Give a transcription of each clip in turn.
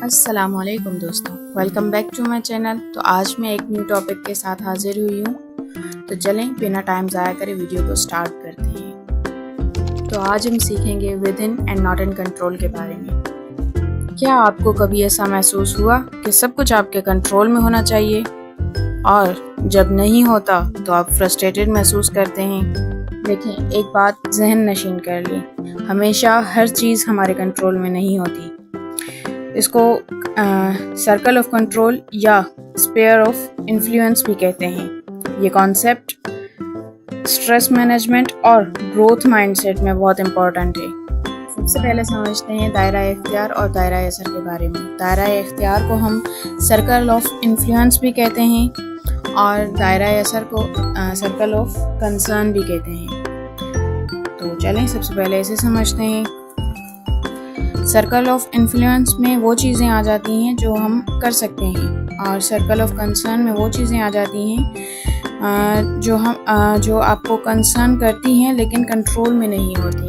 السلام علیکم دوستوں، welcome back to my channel. تو آج میں ایک نیو ٹاپک کے ساتھ حاضر ہوئی ہوں، تو چلیں بنا ٹائم ضائع کرے ویڈیو کو سٹارٹ کرتے ہیں۔ تو آج ہم سیکھیں گے with in and not in control کے بارے میں۔ کیا آپ کو کبھی ایسا محسوس ہوا کہ سب کچھ آپ کے کنٹرول میں ہونا چاہیے اور جب نہیں ہوتا تو آپ فرسٹریٹڈ محسوس کرتے ہیں؟ دیکھیں، ایک بات ذہن نشین کر لیں، ہمیشہ ہر چیز ہمارے کنٹرول میں نہیں ہوتی۔ اس کو سرکل آف کنٹرول یا اسپیئر آف انفلوئنس بھی کہتے ہیں۔ یہ کانسیپٹ اسٹریس مینجمنٹ اور گروتھ مائنڈ سیٹ میں بہت امپورٹنٹ ہے۔ سب سے پہلے سمجھتے ہیں دائرہ اختیار اور دائرہ اثر کے بارے میں۔ دائرہ اختیار کو ہم سرکل آف انفلوئنس بھی کہتے ہیں اور دائرہ اثر کو سرکل آف کنسرن بھی کہتے ہیں۔ تو چلیں سب سے پہلے اسے سمجھتے ہیں۔ سرکل آف انفلوئنس میں وہ چیزیں آ جاتی ہیں جو ہم کر سکتے ہیں، اور سرکل آف کنسرن میں وہ چیزیں آ جاتی ہیں جو آپ کو کنسرن کرتی ہیں لیکن کنٹرول میں نہیں ہوتی۔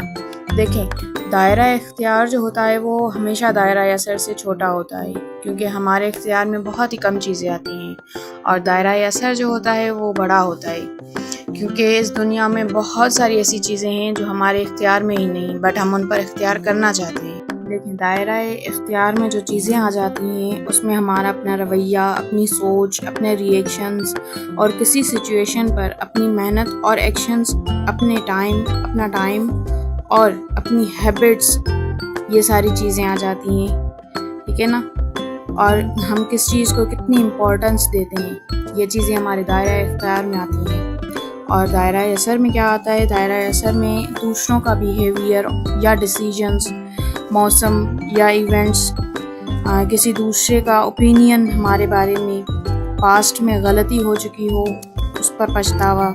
دیکھیں، دائرہ اختیار جو ہوتا ہے وہ ہمیشہ دائرہ اثر سے چھوٹا ہوتا ہے، کیونکہ ہمارے اختیار میں بہت ہی کم چیزیں آتی ہیں، اور دائرہ اثر جو ہوتا ہے وہ بڑا ہوتا ہے، کیونکہ اس دنیا میں بہت ساری ایسی چیزیں ہیں جو ہمارے اختیار میں ہی نہیں، بٹ ہم ان پر اختیار کرنا چاہتے ہیں۔ لیکن دائرہ اختیار میں جو چیزیں آ جاتی ہیں اس میں ہمارا اپنا رویہ، اپنی سوچ، اپنے ریئیکشنز اور کسی سچویشن پر اپنی محنت اور ایکشنز، اپنا ٹائم اور اپنی ہیبٹس، یہ ساری چیزیں آ جاتی ہیں، ٹھیک ہے نا؟ اور ہم کس چیز کو کتنی امپورٹنس دیتے ہیں، یہ چیزیں ہمارے دائرہ اختیار میں آتی ہیں۔ اور دائرہ اثر میں کیا آتا ہے؟ دائرہ اثر میں دوسروں کا بیہیویئر یا ڈیسیجنز، موسم یا ایونٹس، کسی دوسرے کا اوپینین ہمارے بارے میں، پاسٹ میں غلطی ہو چکی ہو اس پر پچھتاوا،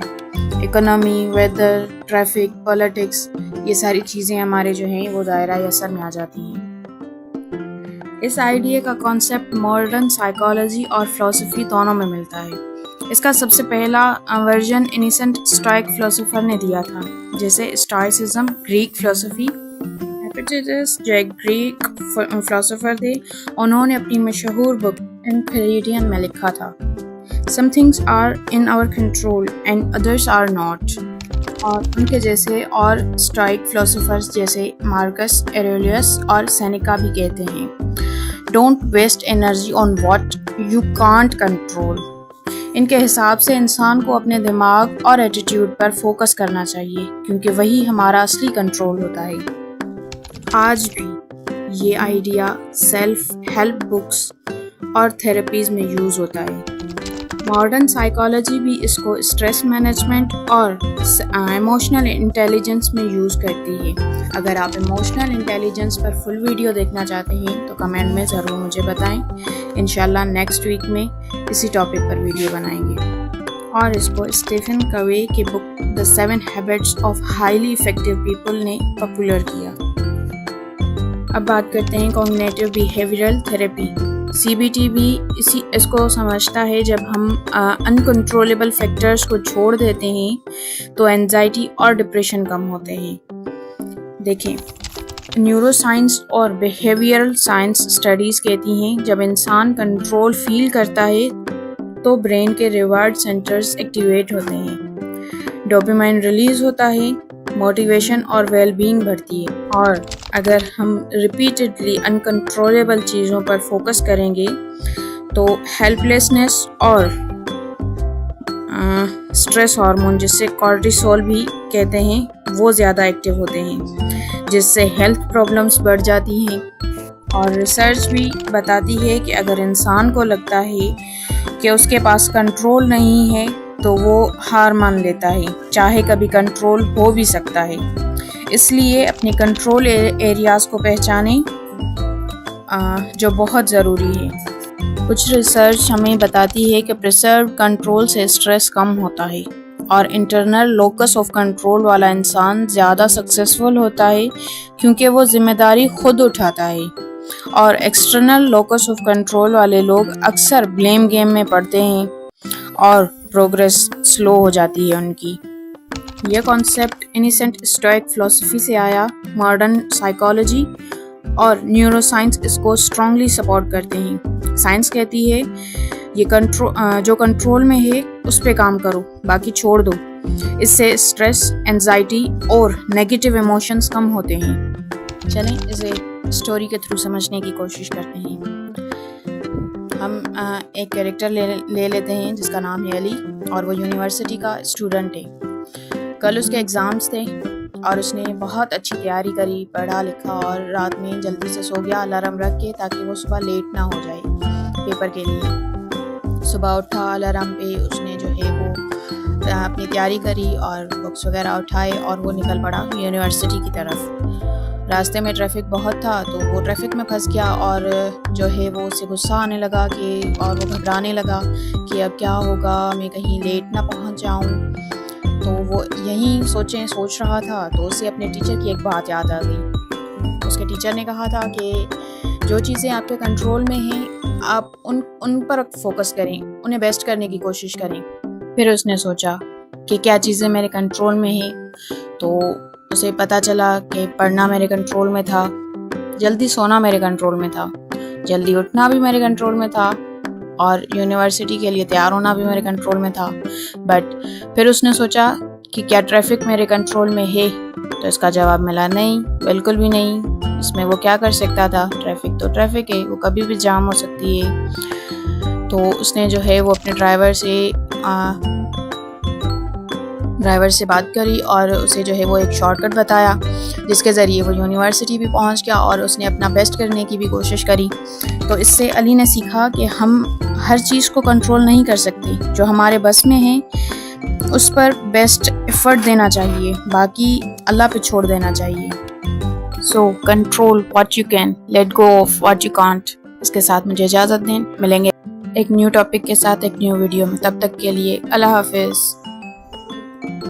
اکنامی، ویدر، ٹریفک، پولیٹکس، یہ ساری چیزیں ہمارے جو ہیں وہ دائرہ اثر میں آ جاتی ہیں۔ اس آئیڈیا کا کانسیپٹ ماڈرن سائیکالوجی اور فلسفی دونوں میں ملتا ہے۔ اس کا سب سے پہلا ورژن اینسنٹ اسٹوئک فلسفر نے دیا تھا، جیسے اسٹوئسزم گریک فلسفی۔ ایپیکٹیٹس جو ایک گریک فلسفر تھے، انہوں نے اپنی مشہور بک انکریڈین میں لکھا تھا "Some things are in our control and others are not"۔ اور ان کے جیسے اور اسٹوئک فلسفرز جیسے مارکس ایریلیس اور سینیکا بھی کہتے ہیں "Don't waste energy on what you can't control"۔ ان کے حساب سے انسان کو اپنے دماغ اور ایٹیٹیوڈ پر فوکس کرنا چاہیے، کیونکہ وہی ہمارا اصلی کنٹرول ہوتا ہے۔ آج بھی یہ آئیڈیا سیلف ہیلپ بکس اور تھراپیز میں یوز ہوتا ہے۔ ماڈرن سائیکالوجی بھی اس کو اسٹریس مینجمنٹ اور ایموشنل انٹیلیجنس میں یوز کرتی ہے۔ اگر آپ ایموشنل انٹیلیجنس پر فل ویڈیو دیکھنا چاہتے ہیں تو کمنٹ میں ضرور مجھے بتائیں، انشاءاللہ نیکسٹ ویک میں اسی ٹاپک پر ویڈیو بنائیں گے۔ اور اس کو اسٹیفن کوے کی بک "The 7 Habits of Highly Effective People" نے پاپولر کیا۔ اب بات کرتے ہیں کوگنیٹو بیہیویئرل تھراپی۔ CBT بھی اس کو سمجھتا ہے جب ہم انکنٹرولیبل فیکٹرز کو چھوڑ دیتے ہیں تو اینزائٹی اور ڈپریشن کم ہوتے ہیں۔ دیکھیں، نیورو سائنس اور بیہیویئرل سائنس اسٹڈیز کہتی ہیں جب انسان کنٹرول فیل کرتا ہے تو برین کے ریوارڈ سینٹرز ایکٹیویٹ ہوتے ہیں، ڈوپامائن ریلیز ہوتا ہے، موٹیویشن اور ویل بینگ بڑھتی ہے۔ اور اگر ہم ریپیٹڈلی انکنٹرولیبل چیزوں پر فوکس کریں گے تو ہیلپ لیسنس اور اسٹریس ہارمون، جس سے کورٹیسول بھی کہتے ہیں، وہ زیادہ ایکٹیو ہوتے ہیں، جس سے ہیلتھ پرابلمس بڑھ جاتی ہیں۔ اور ریسرچ بھی بتاتی ہے کہ اگر انسان کو لگتا ہے کہ اس کے پاس کنٹرول نہیں ہے تو وہ ہار مان لیتا ہے، چاہے کبھی کنٹرول ہو بھی سکتا ہے۔ اس لیے اپنے کنٹرول ایریاز کو پہچانیں، جو بہت ضروری ہے۔ کچھ ریسرچ ہمیں بتاتی ہے کہ پریسرو کنٹرول سے اسٹریس کم ہوتا ہے، اور انٹرنل لوکس آف کنٹرول والا انسان زیادہ سکسیسفل ہوتا ہے کیونکہ وہ ذمہ داری خود اٹھاتا ہے، اور ایکسٹرنل لوکس آف کنٹرول والے لوگ اکثر بلیم گیم میں پڑتے ہیں اور پروگریس سلو ہو جاتی ہے ان کی۔ یہ کانسیپٹ اینسنٹ اسٹوئک فلسفی سے آیا۔ ماڈرن سائیکالوجی اور نیورو سائنس اس کو اسٹرانگلی سپورٹ کرتے ہیں. سائنس کہتی ہے یہ جو کنٹرول میں ہے اس پہ کام کرو، باقی چھوڑ دو. اس سے اسٹریس، انزائٹی اور نیگیٹو ایموشنز کم ہوتے ہیں. چلیں اسے اسٹوری کے تھرو سمجھنے کی کوشش کرتے ہیں. ہم ایک کیریکٹر لے لیتے ہیں جس کا نام ہے علی، اور وہ یونیورسٹی کا اسٹوڈنٹ ہے. کل اس کے ایگزامس تھے اور اس نے بہت اچھی تیاری کری، پڑھا لکھا اور رات میں جلدی سے سو گیا الارم رکھ کے تاکہ وہ صبح لیٹ نہ ہو جائے پیپر کے لیے. صبح اٹھا، الارم پہ اس نے جو ہے وہ اپنی تیاری کری اور بکس وغیرہ اٹھائے اور وہ نکل پڑا یونیورسٹی کی طرف. راستے میں ٹریفک بہت تھا تو وہ ٹریفک میں پھنس گیا اور جو ہے وہ اسے غصہ آنے لگا اور وہ گھبرانے لگا کہ اب کیا ہوگا، میں کہیں لیٹ نہ پہنچ جاؤں. تو وہ یہیں سوچ رہا تھا تو اسے اپنے ٹیچر کی ایک بات یاد آ گئی. اس کے ٹیچر نے کہا تھا کہ جو چیزیں آپ کے کنٹرول میں ہیں آپ ان پر فوکس کریں، انہیں بیسٹ کرنے کی کوشش کریں. پھر اس نے سوچا کہ کیا چیزیں میرے کنٹرول میں ہیں، تو اسے پتہ چلا کہ پڑھنا میرے کنٹرول میں تھا، جلدی سونا میرے کنٹرول میں تھا، جلدی اٹھنا بھی میرے کنٹرول میں تھا، اور یونیورسٹی کے لیے تیار ہونا بھی میرے کنٹرول میں تھا. بٹ پھر اس نے سوچا کہ کیا ٹریفک میرے کنٹرول میں ہے، تو اس کا جواب ملا نہیں، بالکل بھی نہیں. اس میں وہ کیا کر سکتا تھا؟ ٹریفک تو ٹریفک ہے، وہ کبھی بھی جام ہو سکتی ہے. تو اس نے جو ہے وہ اپنے ڈرائیور سے بات کری اور اسے جو ہے وہ ایک شارٹ کٹ بتایا جس کے ذریعے وہ یونیورسٹی بھی پہنچ گیا اور اس نے اپنا بیسٹ کرنے کی بھی کوشش کری. تو اس سے علی نے سیکھا کہ ہم ہر چیز کو کنٹرول نہیں کر سکتے، جو ہمارے بس میں ہے اس پر بیسٹ ایفرٹ دینا چاہیے، باقی اللہ پہ چھوڑ دینا چاہیے. So control what you can, let go of what you can't. اس کے ساتھ مجھے اجازت دیں، ملیں گے ایک نیو ٹاپک کے ساتھ ایک نیو ویڈیو میں. تب تک کے لیے اللہ حافظ.